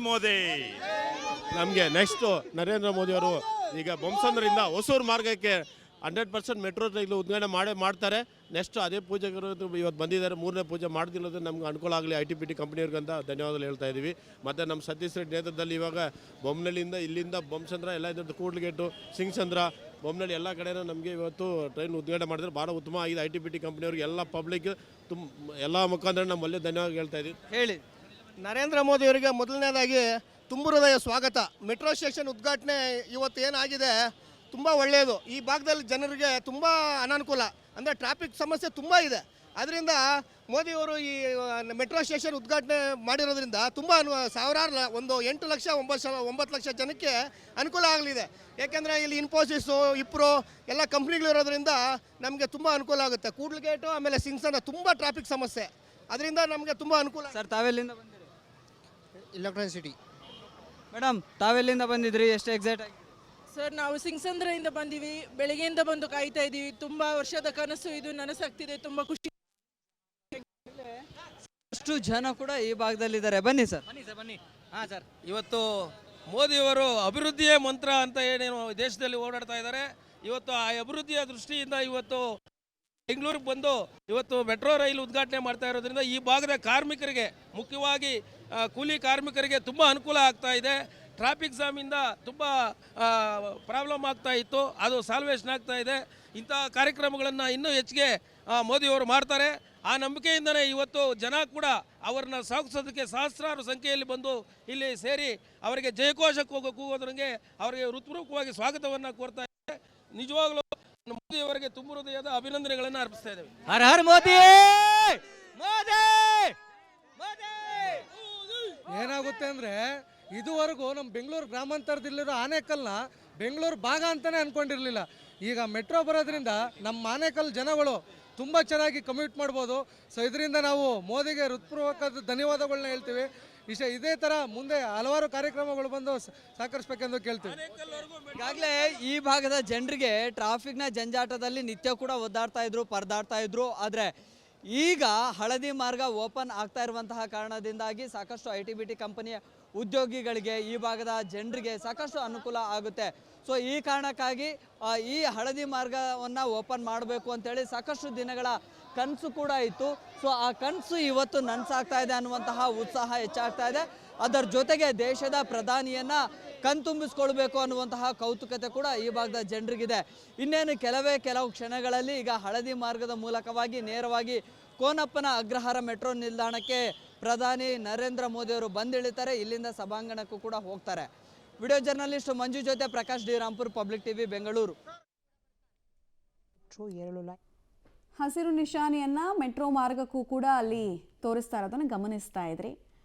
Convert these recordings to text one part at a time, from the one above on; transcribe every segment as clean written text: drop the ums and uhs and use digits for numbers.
ಮೋದಿ. ನಮಗೆ ನೆಕ್ಸ್ಟು ನರೇಂದ್ರ ಮೋದಿಯವರು ಈಗ ಬೊಮ್ಮಸಂದ್ರದಿಂದ ಹೊಸೂರು ಮಾರ್ಗಕ್ಕೆ 100% ಮೆಟ್ರೋ ರೈಲು ಉದ್ಘಾಟನೆ ಮಾಡ್ತಾರೆ. ನೆಕ್ಸ್ಟ್ ಅದೇ ಪೂಜೆಗಳು ಇವತ್ತು ಬಂದಿದ್ದಾರೆ. 3ನೇ ಪೂಜೆ ಮಾಡ್ತಿರೋದು ನಮ್ಗೆ ಅನುಕೂಲ ಆಗಲಿ IT-BT ಕಂಪ್ನಿಯವ್ರಿಗಂತ ಧನ್ಯವಾದಗಳು ಹೇಳ್ತಾ ಇದ್ದೀವಿ. ಮತ್ತು ನಮ್ಮ ಸತೀಶ್ ರೆಡ್ಡಿ ನೇತೃತ್ವದಲ್ಲಿ ಇವಾಗ ಬೊಮ್ಮನಹಳ್ಳಿಯಿಂದ ಇಲ್ಲಿಂದ ಬೊಮ್ಮಸಂದ್ರ ಎಲ್ಲ ಇದ್ರದ್ದು ಕೂಡ್ಲುಗೇಟು ಸಿಂಗಸಂದ್ರ ಬೊಮ್ಮನಹಳ್ಳಿ ಎಲ್ಲ ಕಡೆನೂ ನಮಗೆ ಇವತ್ತು ಟ್ರೈನ್ ಉದ್ಘಾಟನೆ ಮಾಡಿದ್ರೆ ಭಾಳ ಉತ್ತಮ ಆಗಿದೆ. IT-BT ಕಂಪ್ನಿಯವ್ರಿಗೆ ಎಲ್ಲ ಪಬ್ಲಿಕ್ ಎಲ್ಲ ಮುಖಾಂತರ ನಮ್ಮಲ್ಲಿ ಧನ್ಯವಾದ ಹೇಳ್ತಾ ಇದ್ದೀವಿ. ಹೇಳಿ. ನರೇಂದ್ರ ಮೋದಿಯವರಿಗೆ ಮೊದಲನೇದಾಗಿ ತುಂಬು ಹೃದಯ ಸ್ವಾಗತ. ಮೆಟ್ರೋ ಸ್ಟೇಷನ್ ಉದ್ಘಾಟನೆ ಇವತ್ತು ಏನಾಗಿದೆ ತುಂಬ ಒಳ್ಳೆಯದು. ಈ ಭಾಗದಲ್ಲಿ ಜನರಿಗೆ ತುಂಬ ಅನಾನುಕೂಲ, ಅಂದರೆ ಟ್ರಾಫಿಕ್ ಸಮಸ್ಯೆ ತುಂಬ ಇದೆ. ಅದರಿಂದ ಮೋದಿಯವರು ಈ ಮೆಟ್ರೋ ಸ್ಟೇಷನ್ ಉದ್ಘಾಟನೆ ಮಾಡಿರೋದ್ರಿಂದ ತುಂಬ ಸಾವಿರಾರು 8 ಲಕ್ಷ 9 ಲಕ್ಷ ಜನಕ್ಕೆ ಅನುಕೂಲ ಆಗಲಿದೆ. ಯಾಕೆಂದರೆ ಇಲ್ಲಿ ಇನ್ಫೋಸಿಸು, ಇಪ್ರೋ ಎಲ್ಲ ಕಂಪ್ನಿಗಳಿರೋದ್ರಿಂದ ನಮಗೆ ತುಂಬ ಅನುಕೂಲ ಆಗುತ್ತೆ. ಕೂಡ್ಲುಗೇಟು ಆಮೇಲೆ ಸಿಂಗ್ಸಂದ್ರ ತುಂಬ ಟ್ರಾಫಿಕ್ ಸಮಸ್ಯೆ, ಅದರಿಂದ ನಮಗೆ ತುಂಬ ಅನುಕೂಲ. ಸರ್ ತಾವೆಲ್ಲಿಂದ ಬಂದಿರಿ? Electronic city. ಮೇಡಮ್ ತಾವೆಲ್ಲಿಂದ ಬಂದಿದ್ರಿ? ಎಷ್ಟು ಎಕ್ಸೈಟ್ ಆಗಿ? ಸರ್ ನಾವು ಸಿಂಗಸಂದ್ರದಿಂದ ಬಂದೀವಿ. ಬೆಳಗ್ಗೆಯಿಂದ ಬಂದು ಕಾಯ್ತಾ ಇದ್ದೀವಿ. ತುಂಬ ವರ್ಷದ ಕನಸು ಇದು ನನಸಾಗ್ತಿದೆ. ತುಂಬ ಖುಷಿ. ಅಷ್ಟು ಜನ ಕೂಡ ಈ ಭಾಗದಲ್ಲಿದ್ದಾರೆ. ಬನ್ನಿ ಸರ್. ಬನ್ನಿ. ಹಾಂ ಸರ್, ಇವತ್ತು ಮೋದಿಯವರು ಅಭಿವೃದ್ಧಿಯೇ ಮಂತ್ರ ಅಂತ ಏನೇನು ದೇಶದಲ್ಲಿ ಓಡಾಡ್ತಾ ಇದ್ದಾರೆ. ಇವತ್ತು ಆ ಅಭಿವೃದ್ಧಿಯ ದೃಷ್ಟಿಯಿಂದ ಇವತ್ತು ಬೆಂಗಳೂರಿಗೆ ಬಂದು ಇವತ್ತು ಮೆಟ್ರೋ ರೈಲು ಉದ್ಘಾಟನೆ ಮಾಡ್ತಾ ಇರೋದ್ರಿಂದ ಈ ಭಾಗದ ಕಾರ್ಮಿಕರಿಗೆ, ಮುಖ್ಯವಾಗಿ ಕೂಲಿ ಕಾರ್ಮಿಕರಿಗೆ ತುಂಬ ಅನುಕೂಲ ಆಗ್ತಾ ಇದೆ. ಟ್ರಾಫಿಕ್ ಜಾಮಿಂದ ತುಂಬ ಪ್ರಾಬ್ಲಮ್ ಆಗ್ತಾ ಇತ್ತು, ಅದು ಸಾಲ್ವೇಷನ್ ಆಗ್ತಾ ಇದೆ. ಇಂಥ ಕಾರ್ಯಕ್ರಮಗಳನ್ನು ಇನ್ನೂ ಹೆಚ್ಚಿಗೆ ಮೋದಿಯವರು ಮಾಡ್ತಾರೆ. ಆ ನಂಬಿಕೆಯಿಂದನೇ ಇವತ್ತು ಜನ ಕೂಡ ಅವರನ್ನ ಸ್ವಾಗತಿಸೋದಕ್ಕೆ ಸಹಸ್ರಾರು ಸಂಖ್ಯೆಯಲ್ಲಿ ಬಂದು ಇಲ್ಲಿ ಸೇರಿ ಅವರಿಗೆ ಜಯಘೋಷ ಕೂಗೋದ್ರಂಗೆ ಅವರಿಗೆ ಹೃತ್ಪೂರ್ವಕವಾಗಿ ಸ್ವಾಗತವನ್ನು ಕೋರ್ತಾ ಇದ್ದಾರೆ. ನಿಜವಾಗ್ಲೂ ಮೋದಿಯವರಿಗೆ ತುಂಬ ಹೃದಯದ ಅಭಿನಂದನೆಗಳನ್ನು ಅರ್ಪಿಸ್ತಾ ಇದ್ದೇವೆ. ಹರ ಹರ ಮೋದಿ. ಮೋದಿ ಏನಾಗುತ್ತೆ ಅಂದರೆ ಇದುವರೆಗೂ ನಮ್ಮ ಬೆಂಗಳೂರು ಗ್ರಾಮಾಂತರದಲ್ಲಿರೋ ಆನೇಕಲ್ನ ಬೆಂಗಳೂರು ಭಾಗ ಅಂತಲೇ ಅಂದ್ಕೊಂಡಿರಲಿಲ್ಲ. ಈಗ ಮೆಟ್ರೋ ಬರೋದ್ರಿಂದ ನಮ್ಮ ಆನೇಕಲ್ ಜನಗಳು ತುಂಬ ಚೆನ್ನಾಗಿ ಕಮ್ಯೂಟ್ ಮಾಡ್ಬೋದು. ಸೊ ಇದರಿಂದ ನಾವು ಮೋದಿಗೆ ಹೃತ್ಪೂರ್ವಕ ಧನ್ಯವಾದಗಳನ್ನ ಹೇಳ್ತೀವಿ. ಇದೇ ಥರ ಮುಂದೆ ಹಲವಾರು ಕಾರ್ಯಕ್ರಮಗಳು ಬಂದು ಸಹಕರಿಸಬೇಕೆಂದು ಕೇಳ್ತೀವಿ. ಈಗಾಗಲೇ ಈ ಭಾಗದ ಜನರಿಗೆ ಟ್ರಾಫಿಕ್ನ ಜಂಜಾಟದಲ್ಲಿ ನಿತ್ಯ ಕೂಡ ಒದ್ದಾಡ್ತಾ ಇದ್ರು, ಪರದಾಡ್ತಾ ಇದ್ರು. ಆದರೆ ಈಗ ಹಳದಿ ಮಾರ್ಗ ಓಪನ್ ಆಗ್ತಾ ಇರುವಂತಹ ಕಾರಣದಿಂದಾಗಿ ಸಾಕಷ್ಟು IT-BT ಕಂಪನಿಯ ಉದ್ಯೋಗಿಗಳಿಗೆ, ಈ ಭಾಗದ ಜನರಿಗೆ ಸಾಕಷ್ಟು ಅನುಕೂಲ ಆಗುತ್ತೆ. ಸೊ ಈ ಕಾರಣಕ್ಕಾಗಿ ಈ ಹಳದಿ ಮಾರ್ಗವನ್ನು ಓಪನ್ ಮಾಡಬೇಕು ಅಂತೇಳಿ ಸಾಕಷ್ಟು ದಿನಗಳ ಕನಸು ಕೂಡ ಇತ್ತು. ಸೊ ಆ ಕನಸು ಇವತ್ತು ನನಸಾಗ್ತಾ ಇದೆ ಅನ್ನುವಂತಹ ಉತ್ಸಾಹ ಹೆಚ್ಚಾಗ್ತಾ ಇದೆ. ಅದರ ಜೊತೆಗೆ ದೇಶದ ಪ್ರಧಾನಿಯನ್ನು ಕಣ್ತುಂಬಿಸ್ಕೊಳ್ಬೇಕು ಅನ್ನುವಂತಹ ಕೌತುಕತೆ ಕೂಡ ಈ ಭಾಗದ ಜನರಿಗಿದೆ. ಇನ್ನೇನು ಕೆಲವು ಕ್ಷಣಗಳಲ್ಲಿ ಈಗ ಹಳದಿ ಮಾರ್ಗದ ಮೂಲಕವಾಗಿ ನೇರವಾಗಿ ಕೋನಪ್ಪನ ಅಗ್ರಹಾರ ಮೆಟ್ರೋ ನಿಲ್ದಾಣಕ್ಕೆ ಪ್ರಧಾನಿ ನರೇಂದ್ರ ಮೋದಿಯವರು ಬಂದಿಳಿತಾರೆ. ಇಲ್ಲಿಂದ ಸಭಾಂಗಣಕ್ಕೂ ಕೂಡ ಹೋಗ್ತಾರೆ. ವಿಡಿಯೋ ಜರ್ನಲಿಸ್ಟ್ ಮಂಜು ಜೊತೆ Prakash D Rampur, public TV, Bengaluru. ಹಸಿರು ನಿಶಾನೆಯನ್ನು ಮೆಟ್ರೋ ಮಾರ್ಗಕ್ಕೂ ಕೂಡ ಅಲ್ಲಿ ತೋರಿಸ್ತಾ ಇರೋದನ್ನು ಗಮನಿಸ್ತಾ ಇದ್ರಿ.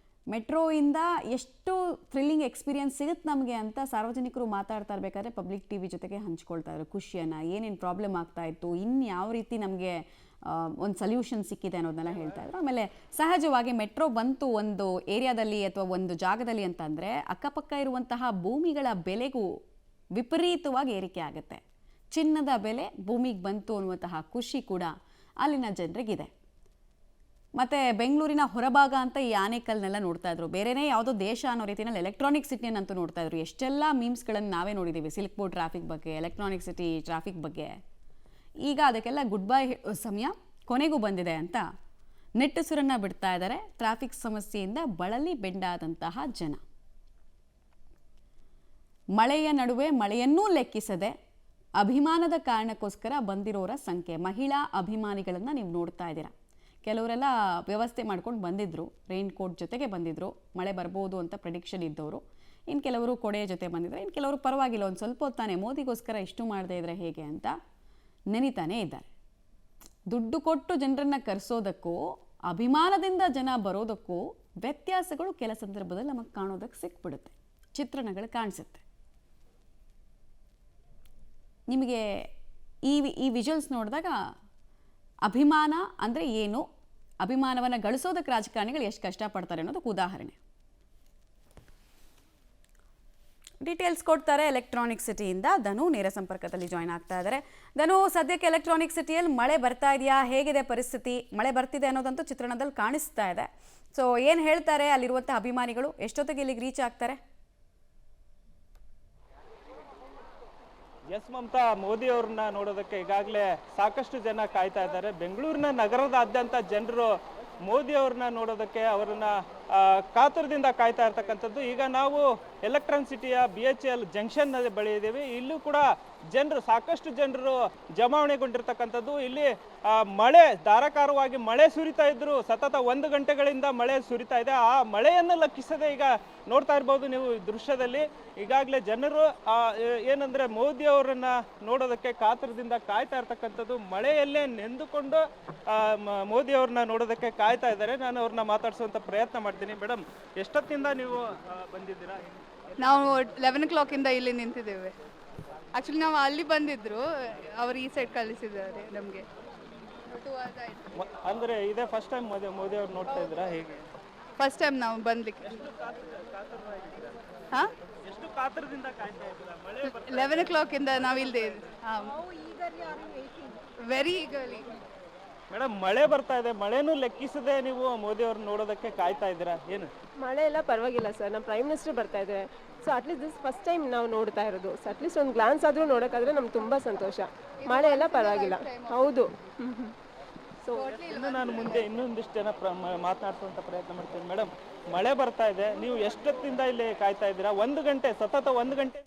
ಮೆಟ್ರೋಯಿಂದ ಎಷ್ಟು ಥ್ರಿಲ್ಲಿಂಗ್ ಎಕ್ಸ್ಪೀರಿಯನ್ಸ್ ಸಿಗುತ್ತೆ ನಮಗೆ ಅಂತ ಸಾರ್ವಜನಿಕರು ಮಾತಾಡ್ತಾ ಇರಬೇಕಾದ್ರೆ ಪಬ್ಲಿಕ್ ಟಿವಿ ಜೊತೆಗೆ ಹಂಚ್ಕೊಳ್ತಾ ಇದ್ರು ಖುಷಿಯನ್ನು. ಏನೇನು ಪ್ರಾಬ್ಲಮ್ ಆಗ್ತಾ ಇತ್ತು, ಇನ್ನು ಯಾವ ರೀತಿ ನಮಗೆ ಒಂದು ಸೊಲ್ಯೂಷನ್ ಸಿಕ್ಕಿದೆ ಅನ್ನೋದನ್ನೆಲ್ಲ ಹೇಳ್ತಾ ಇದ್ರು. ಆಮೇಲೆ ಸಹಜವಾಗಿ ಮೆಟ್ರೋ ಬಂತು ಒಂದು ಏರಿಯಾದಲ್ಲಿ ಅಥವಾ ಒಂದು ಜಾಗದಲ್ಲಿ ಅಂತಂದರೆ ಅಕ್ಕಪಕ್ಕ ಇರುವಂತಹ ಭೂಮಿಗಳ ಬೆಲೆಗೂ ವಿಪರೀತವಾಗಿ ಏರಿಕೆ ಆಗುತ್ತೆ. ಚಿನ್ನದ ಬೆಲೆ ಭೂಮಿಗೆ ಬಂತು ಅನ್ನುವಂತಹ ಖುಷಿ ಕೂಡ ಅಲ್ಲಿನ ಜನರಿಗಿದೆ. ಮತ್ತು ಬೆಂಗಳೂರಿನ ಹೊರಭಾಗ ಅಂತ ಈ ಆನೇಕಲ್ನೆಲ್ಲ ನೋಡ್ತಾ ಇದ್ರು. ಬೇರೆನೇ ಯಾವುದೋ ದೇಶ ಅನ್ನೋ ರೀತಿಯಲ್ಲಿ ಎಲೆಕ್ಟ್ರಾನಿಕ್ ಸಿಟಿಯನ್ನಂತೂ ನೋಡ್ತಾ ಇದ್ರು. ಎಷ್ಟೆಲ್ಲ ಮೀಮ್ಸ್ಗಳನ್ನು ನಾವೇ ನೋಡಿದ್ದೀವಿ ಸಿಲ್ಕ್ ಬೋರ್ಡ್ ಟ್ರಾಫಿಕ್ ಬಗ್ಗೆ, ಎಲೆಕ್ಟ್ರಾನಿಕ್ ಸಿಟಿ ಟ್ರಾಫಿಕ್ ಬಗ್ಗೆ. ಈಗ ಅದಕ್ಕೆಲ್ಲ ಗುಡ್ ಬೈ ಸಮಯ ಕೊನೆಗೂ ಬಂದಿದೆ ಅಂತ ನೆಟ್ಟುಸಿರನ್ನು ಬಿಡ್ತಾ ಇದ್ದಾರೆ ಟ್ರಾಫಿಕ್ ಸಮಸ್ಯೆಯಿಂದ ಬಳಲಿ ಬೆಂಡಾದಂತಹ ಜನ. ಮಳೆಯ ನಡುವೆ ಮಳೆಯನ್ನೂ ಲೆಕ್ಕಿಸದೆ ಅಭಿಮಾನದ ಕಾರಣಕ್ಕೋಸ್ಕರ ಬಂದಿರೋರ ಸಂಖ್ಯೆ, ಮಹಿಳಾ ಅಭಿಮಾನಿಗಳನ್ನು ನೀವು ನೋಡ್ತಾ ಇದ್ದೀರಾ. ಕೆಲವರೆಲ್ಲ ವ್ಯವಸ್ಥೆ ಮಾಡ್ಕೊಂಡು ಬಂದಿದ್ದರು, ರೈನ್ ಕೋಟ್ ಜೊತೆಗೆ ಬಂದಿದ್ದರು, ಮಳೆ ಬರ್ಬೋದು ಅಂತ ಪ್ರೆಡಿಕ್ಷನ್ ಇದ್ದವರು. ಇನ್ನು ಕೆಲವರು ಕೊಡೆಯ ಜೊತೆ ಬಂದಿದ್ದಾರೆ, ಇನ್ನು ಕೆಲವರು ಪರವಾಗಿಲ್ಲ ಒಂದು ಸ್ವಲ್ಪ ಹೊತ್ತಾನೆ ಮೋದಿಗೋಸ್ಕರ ಇಷ್ಟು ಮಾಡದೇ ಇದ್ರೆ ಹೇಗೆ ಅಂತ ನೆನಿತಾನೇ ಇದ್ದಾರೆ. ದುಡ್ಡು ಕೊಟ್ಟು ಜನರನ್ನು ಕರೆಸೋದಕ್ಕೂ ಅಭಿಮಾನದಿಂದ ಜನ ಬರೋದಕ್ಕೂ ವ್ಯತ್ಯಾಸಗಳು ಕೆಲ ಸಂದರ್ಭದಲ್ಲಿ ನಮಗೆ ಕಾಣೋದಕ್ಕೆ ಸಿಕ್ಬಿಡುತ್ತೆ, ಚಿತ್ರಣಗಳು ಕಾಣಿಸುತ್ತೆ. ನಿಮಗೆ ಈ ವಿಜುವಲ್ಸ್ ನೋಡಿದಾಗ ಅಭಿಮಾನ ಅಂದರೆ ಏನು, ಅಭಿಮಾನವನ್ನು ಗಳಿಸೋದಕ್ಕೆ ರಾಜಕಾರಣಿಗಳು ಎಷ್ಟು ಕಷ್ಟಪಡ್ತಾರೆ ಅನ್ನೋದಕ್ಕೆ ಉದಾಹರಣೆ. ಡೀಟೇಲ್ಸ್ ಕೊಡ್ತಾರೆ ಎಲೆಕ್ಟ್ರಾನಿಕ್ ಸಿಟಿಯಿಂದ ಧನು ನೇರ ಸಂಪರ್ಕದಲ್ಲಿ ಜಾಯ್ನ್ ಆಗ್ತಾ ಇದ್ದಾರೆ. ಧನು, ಸದ್ಯಕ್ಕೆ ಎಲೆಕ್ಟ್ರಾನಿಕ್ ಸಿಟಿಯಲ್ಲಿ ಮಳೆ ಬರ್ತಾ ಇದೆಯಾ, ಹೇಗಿದೆ ಪರಿಸ್ಥಿತಿ? ಮಳೆ ಬರ್ತಿದೆ ಅನ್ನೋದಂತೂ ಚಿತ್ರಣದಲ್ಲಿ ಕಾಣಿಸ್ತಾ ಇದೆ. ಸೊ ಏನು ಹೇಳ್ತಾರೆ ಅಲ್ಲಿರುವಂಥ ಅಭಿಮಾನಿಗಳು, ಎಷ್ಟೊತ್ತಿಗೆ ಇಲ್ಲಿಗೆ ರೀಚ್ ಆಗ್ತಾರೆ? ಎಸ್ ಮಮತಾ, ಮೋದಿ ಅವ್ರನ್ನ ನೋಡೋದಕ್ಕೆ ಈಗಾಗಲೇ ಸಾಕಷ್ಟು ಜನ ಕಾಯ್ತಾ ಇದ್ದಾರೆ. ಬೆಂಗಳೂರಿನ ನಗರದಾದ್ಯಂತ ಜನರು ಮೋದಿ ಅವ್ರನ್ನ ನೋಡೋದಕ್ಕೆ ಅವರನ್ನ ಕಾತುರದಿಂದ ಕಾಯ್ತಾ ಇರ್ತಕ್ಕಂಥದ್ದು. ಈಗ ನಾವು ಎಲೆಕ್ಟ್ರಾನ್ ಸಿಟಿಯ BHL ಜಂಕ್ಷನ್ ಬಳಿ ಇದ್ದೀವಿ. ಇಲ್ಲೂ ಕೂಡ ಸಾಕಷ್ಟು ಜನರು ಜಮಾವಣೆಗೊಂಡಿರ್ತಕ್ಕಂಥದ್ದು. ಇಲ್ಲಿ ಮಳೆ ಧಾರಾಕಾರವಾಗಿ ಮಳೆ ಸುರಿತಾ ಇದ್ರು, ಸತತ 1 ಗಂಟೆಗಳಿಂದ ಮಳೆ ಸುರಿತಾ ಇದೆ. ಆ ಮಳೆಯನ್ನು ಲೆಕ್ಕಿಸದೆ ಈಗ ನೋಡ್ತಾ ಇರ್ಬೋದು ನೀವು ಈ ದೃಶ್ಯದಲ್ಲಿ. ಈಗಾಗಲೇ ಜನರು ಏನಂದ್ರೆ ಮೋದಿ ಅವರನ್ನ ನೋಡೋದಕ್ಕೆ ಕಾತರದಿಂದ ಕಾಯ್ತಾ ಇರ್ತಕ್ಕಂಥದ್ದು. ಮಳೆಯಲ್ಲೇ ನೆಂದುಕೊಂಡು ಮೋದಿ ಅವ್ರನ್ನ ನೋಡೋದಕ್ಕೆ ಕಾಯ್ತಾ ಇದ್ದಾರೆ. ನಾನು ಅವ್ರನ್ನ ಮಾತಾಡಿಸುವಂತ ಪ್ರಯತ್ನ ಮಾಡ್ತೀನಿ. ಮೇಡಮ್, ಎಷ್ಟೊತ್ತಿಂದ ನೀವು ಬಂದಿದ್ದೀರಾ? ನಾವು 11 o'clock ಇಲ್ಲಿ ನಿಂತಿದ್ದೇವೆ. ಆ್ಯಕ್ಚುಲಿ ನಾವು ಅಲ್ಲಿ ಬಂದಿದ್ರು, ಅವರು ಈ ಸೈಡ್ ಕಳಿಸಿದ್ದಾರೆ ನಮಗೆ. ಅಂದ್ರೆ ಇದೇ ಫಸ್ಟ್ ಟೈಮ್ ಮೋದಿ ಅವ್ರು ನೋಡ್ತಾ ಇದ್ದೀರಾ? ಹೇಗೆ ಫಸ್ಟ್ ಟೈಮ್ ನಾವು ಬಂದ್ಲಿಕ್ಕೆ. ಹಾಂ, ಎಷ್ಟು ಕಾತರದಿಂದ ಕಾಯ್ತಾ ಇದ್ದೀರಾ? ಮಳೆ 11 o'clock ನಾವು ಇಲ್ಲದೆ. ಹಾಂ, ವೆರಿ ಈಗರ್ಲಿ. ಮೇಡಮ್, ಮಳೆ ಬರ್ತಾ ಇದೆ, ಮಳೆನೂ ಲೆಕ್ಕಿಸದೆ ನೀವು ಮೋದಿ ಅವ್ರನ್ನ ನೋಡೋದಕ್ಕೆ ಕಾಯ್ತಾ ಇದ್ದೀರಾ? ಏನು ಮಳೆ ಎಲ್ಲ ಪರವಾಗಿಲ್ಲ ಸರ್, ನಮ್ಮ ಪ್ರೈಮ್ ಮಿನಿಸ್ಟರ್ ಬರ್ತಾ ಇದ್ದಾರೆ. So at least this first time ನಾವು ನೋಡ್ತಾ ಇರೋದು. ಸೊ ಅಟ್ಲೀಸ್ಟ್ ಒಂದು ಗ್ಲಾನ್ಸ್ ಆದರೂ ನೋಡೋಕ್ಕಾದ್ರೆ ನಮ್ಗೆ ತುಂಬ ಸಂತೋಷ. ಮಳೆ ಎಲ್ಲ ಪರವಾಗಿಲ್ಲ. ಹೌದು. ಸೊ ಇನ್ನು ನಾನು ಮುಂದೆ ಇನ್ನೊಂದಿಷ್ಟು ಜನ ಮಾತನಾಡಿಸುವಂತ ಪ್ರಯತ್ನ ಮಾಡ್ತೀನಿ. ಮೇಡಮ್, ಮಳೆ ಬರ್ತಾ ಇದೆ, ನೀವು ಎಷ್ಟೊತ್ತಿಂದ ಇಲ್ಲಿ ಕಾಯ್ತಾ ಇದ್ದೀರಾ? 1 ಗಂಟೆ, ಸತತ 1 ಗಂಟೆ